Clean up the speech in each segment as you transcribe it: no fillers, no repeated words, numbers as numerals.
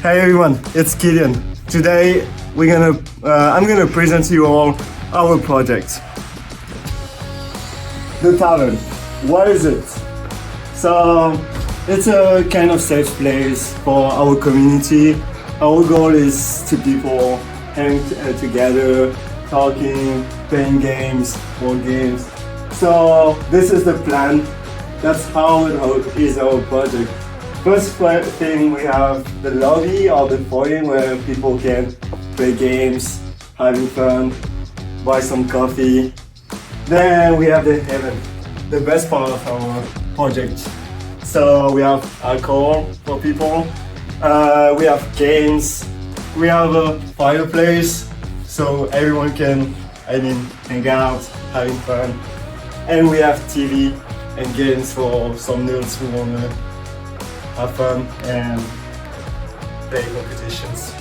Hey everyone, it's Killian. Today I'm gonna present to you all our project. The Tavern. What is it? So it's a kind of safe place for our community. Our goal is to people hang together, talking, playing games, board games. So this is the plan. That's how it is our project. First thing, we have the lobby or the foyer where people can play games, having fun, buy some coffee. Then we have the heaven, the best part of our project. So we have alcohol for people, we have games, we have a fireplace so everyone can, hang out, having fun. And we have TV and games for some nerds who want to have fun and play competitions.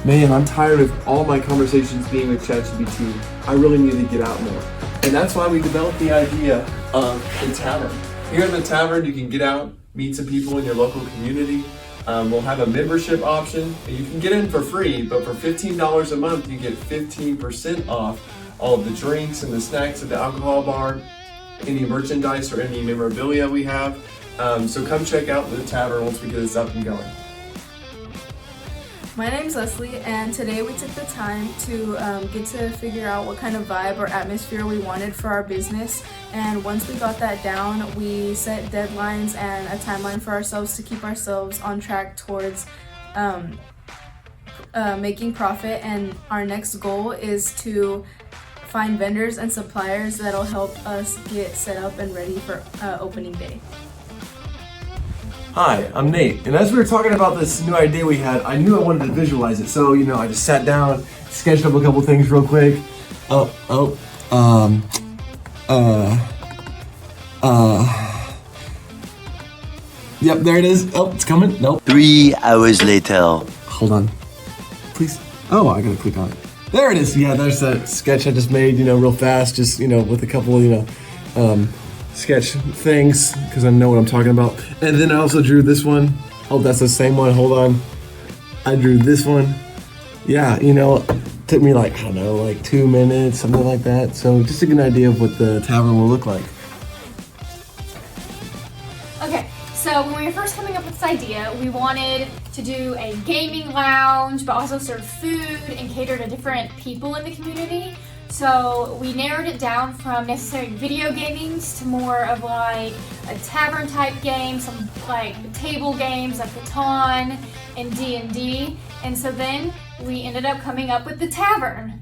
Man, I'm tired of all my conversations being with ChatGPT. I really need to get out more. And that's why we developed the idea of the Tavern. Here at the Tavern, you can get out, meet some people in your local community. We'll have a membership option. You can get in for free, but for $15 a month, you get 15% off all of the drinks and the snacks at the alcohol bar, any merchandise or any memorabilia we have. So come check out the Tavern once we get this up and going. My name's Leslie, and today we took the time to get to figure out what kind of vibe or atmosphere we wanted for our business. And once we got that down, we set deadlines and a timeline for ourselves to keep ourselves on track towards making profit. And our next goal is to find vendors and suppliers that'll help us get set up and ready for opening day. Hi, I'm Nate, and as we were talking about this new idea we had, I knew I wanted to visualize it, so I just sat down, sketched up a couple things real quick. Yep, there it is. Oh, it's coming. Nope. 3 hours later. Hold on, please. Oh, I gotta click on it. There it is. Yeah, there's that sketch I just made, real fast, just, with a couple, sketch things, because I know what I'm talking about. And then I also drew this one. Oh, that's the same one. Hold on. I drew this one. Yeah, took me like 2 minutes, something like that. So just to get an idea of what the tavern will look like. Okay, so when we were first coming up with this idea, we wanted to do a gaming lounge, but also serve food and cater to different people in the community. So we narrowed it down from necessary video gamings to more of like a tavern type game, some like table games like Catan and D&D. And so then we ended up coming up with the Tavern.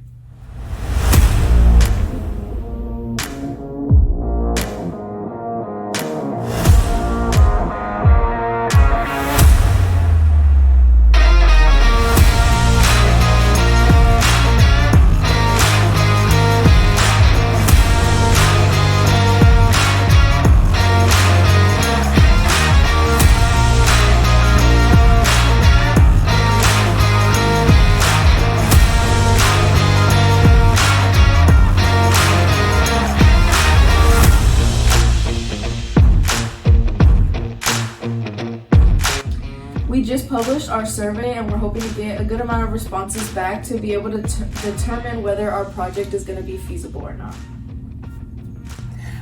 We just published our survey and we're hoping to get a good amount of responses back to be able to determine whether our project is going to be feasible or not.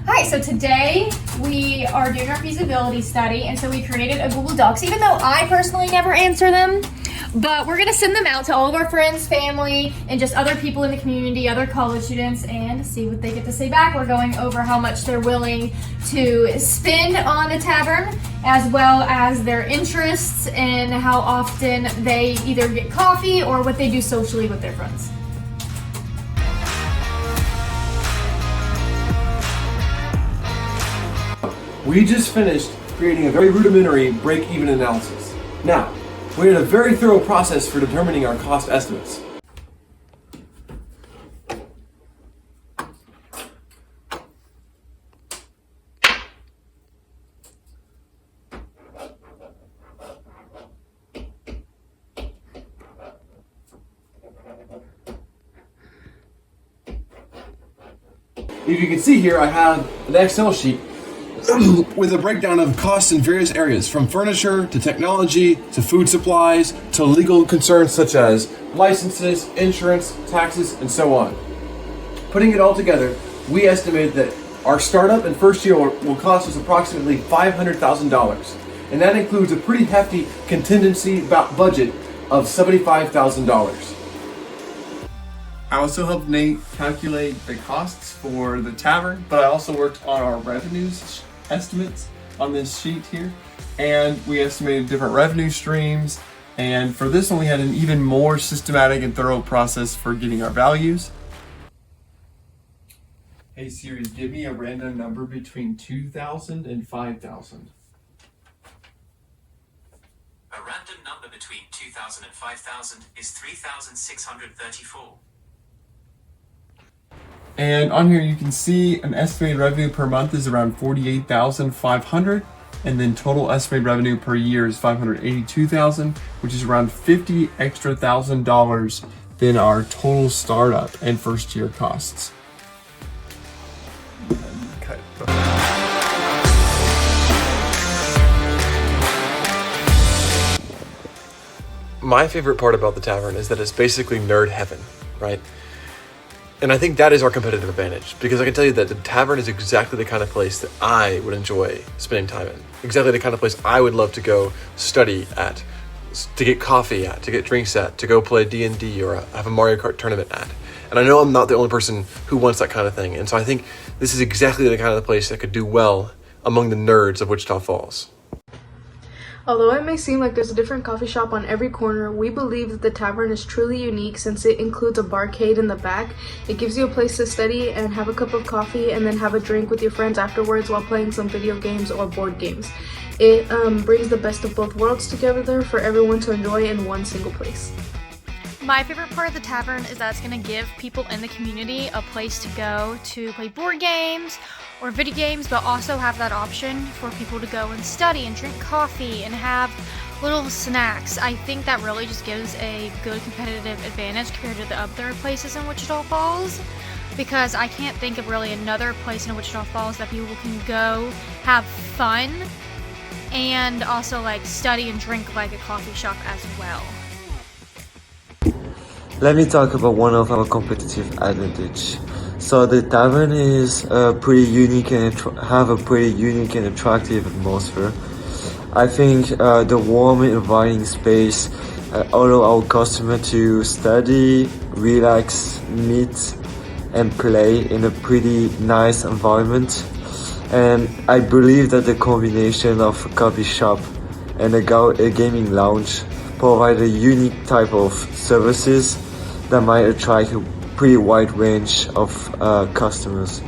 Alright, so today we are doing our feasibility study, and so we created a Google Docs, even though I personally never answer them. But we're going to send them out to all of our friends, family, and just other people in the community, other college students, and see what they get to say back. We're going over how much they're willing to spend on the tavern, as well as their interests and how often they either get coffee or what they do socially with their friends. We just finished creating a very rudimentary break-even analysis. Now, we're in a very thorough process for determining our cost estimates. If you can see here, I have an Excel sheet with a breakdown of costs in various areas, from furniture to technology to food supplies to legal concerns such as licenses, insurance, taxes, and so on. Putting it all together, we estimate that our startup and first year will cost us approximately $500,000, and that includes a pretty hefty contingency budget of $75,000. I also helped Nate calculate the costs for the tavern, but I also worked on our revenues estimates on this sheet here, and we estimated different revenue streams, and for this one we had an even more systematic and thorough process for getting our values. Hey Siri, give me a random number between 2,000 and 5,000. A random number between 2,000 and 5,000 is 3,634. And on here you can see an estimated revenue per month is around 48,500, and then total estimated revenue per year is 582,000, which is around $50,000 extra than our total startup and first year costs. My favorite part about the tavern is that it's basically nerd heaven, right? And I think that is our competitive advantage, because I can tell you that the tavern is exactly the kind of place that I would enjoy spending time in. Exactly the kind of place I would love to go study at, to get coffee at, to get drinks at, to go play D&D or have a Mario Kart tournament at. And I know I'm not the only person who wants that kind of thing. And so I think this is exactly the kind of place that could do well among the nerds of Wichita Falls. Although it may seem like there's a different coffee shop on every corner, we believe that the tavern is truly unique since it includes a barcade in the back. It gives you a place to study and have a cup of coffee and then have a drink with your friends afterwards while playing some video games or board games. It brings the best of both worlds together for everyone to enjoy in one single place. My favorite part of the tavern is that it's going to give people in the community a place to go to play board games or video games, but also have that option for people to go and study and drink coffee and have little snacks. I think that really just gives a good competitive advantage compared to the other places in Wichita Falls, because I can't think of really another place in Wichita Falls that people can go have fun and also like study and drink like a coffee shop as well. Let me talk about one of our competitive advantage. So the tavern is pretty unique and have a pretty unique and attractive atmosphere. I think the warm, inviting space allow our customer to study, relax, meet, and play in a pretty nice environment. And I believe that the combination of a coffee shop and a gaming lounge provide a unique type of services that might attract a pretty wide range of customers.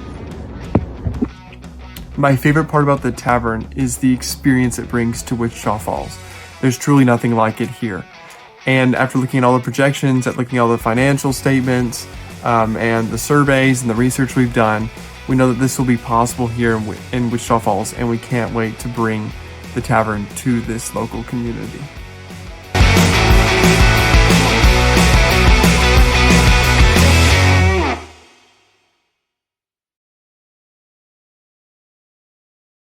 My favorite part about the tavern is the experience it brings to Wichita Falls. There's truly nothing like it here. And after looking at all the projections, at looking at all the financial statements, and the surveys and the research we've done, we know that this will be possible here in Wichita Falls, and we can't wait to bring the tavern to this local community.